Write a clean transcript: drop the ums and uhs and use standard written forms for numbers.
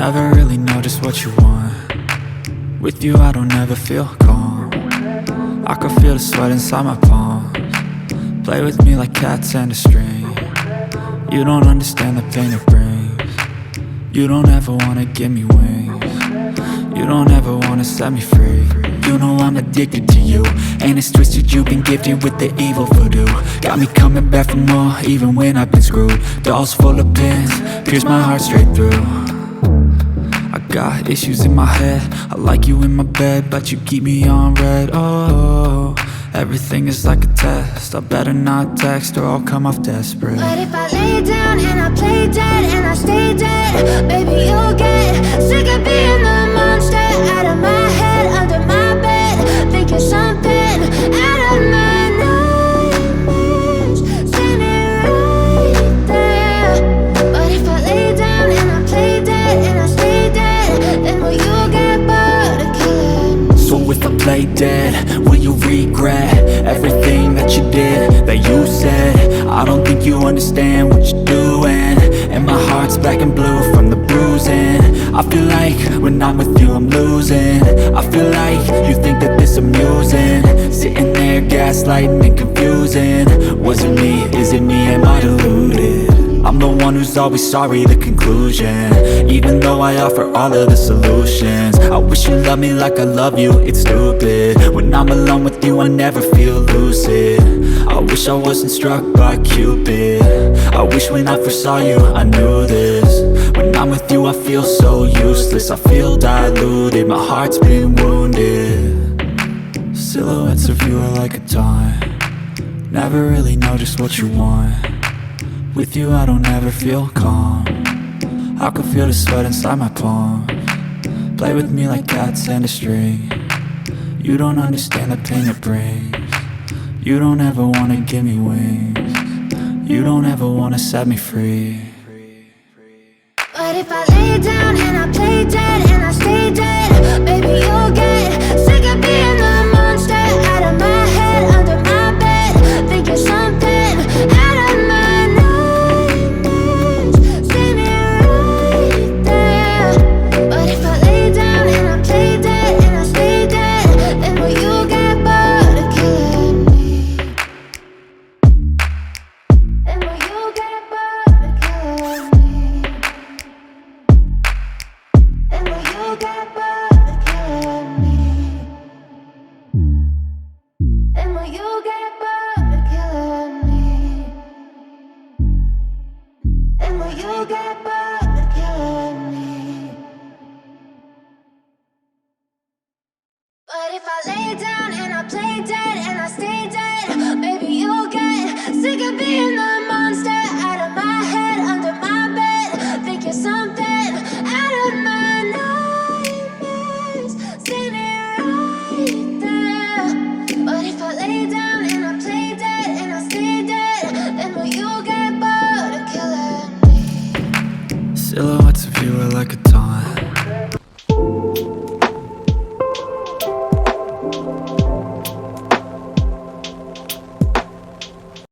Never really know just what you want. With you I don't ever feel calm. I can feel the sweat inside my palms. Play with me like cats and a string. You don't understand the pain it brings. You don't ever wanna give me wings. You don't ever wanna set me free. You know I'm addicted to you, and it's twisted, you've been gifted with the evil voodoo. Got me coming back for more, even when I've been screwed. Dolls full of pins, pierce my heart straight through. I got issues in my head, I like you in my bed, but you keep me on red. Oh, everything is like a test, I better not text or I'll come off desperate. But if I lay down and I play dead and I stay dead, baby you'll get sick of being the monster out of my head, under my bed, thinking something out of my nightmares, standing right there. But if I lay down and I play dead and I stay dead, then will you get bored of killing me? So if I play dead, will you regret everything that you did, that you said? I don't think you understand what you're doing, and my heart's black and blue from the bruising. I feel like when I'm with you I'm losing. I feel like you think that this amusing, sitting there gaslighting and confusing. Was it me? Is it me? Am I deluded? I'm the one who's always sorry, the conclusion, even though I offer all of the solutions. I wish you loved me like I love you, it's stupid. When I'm alone with you I never feel lucid. I wish I wasn't struck by Cupid. I wish when I first saw you I knew this. When I'm with you I feel so useless, I feel diluted, my heart's been wounded. Silhouettes of you are like a taunt. Never really know just what you want. With you I don't ever feel calm. I can feel the sweat inside my palms. Play with me like cats and a string. You don't understand the pain it brings. You don't ever wanna give me wings. You don't ever wanna set me free. But if I lay down and I play dead and I stay dead, baby you'll get sick of being the monster out of my head, under my bed, thinking something out of my nightmares, standing right there. But if I lay down and I play dead and I stay dead, then will you get bored of killing me? Then will you get bored of killing me? And will you get bored of killing me? And will you get bored of killing me? And will you get bored of killing me? But if I lay down and I play dead and I stay dead, baby you'll get sick of being the monster out of my head, under my bed, thinking something out of my nightmares, standing right there. But if I lay down and I play dead and I stay dead, then will you get bored of killing me? Silhouettes of you are like a taunt.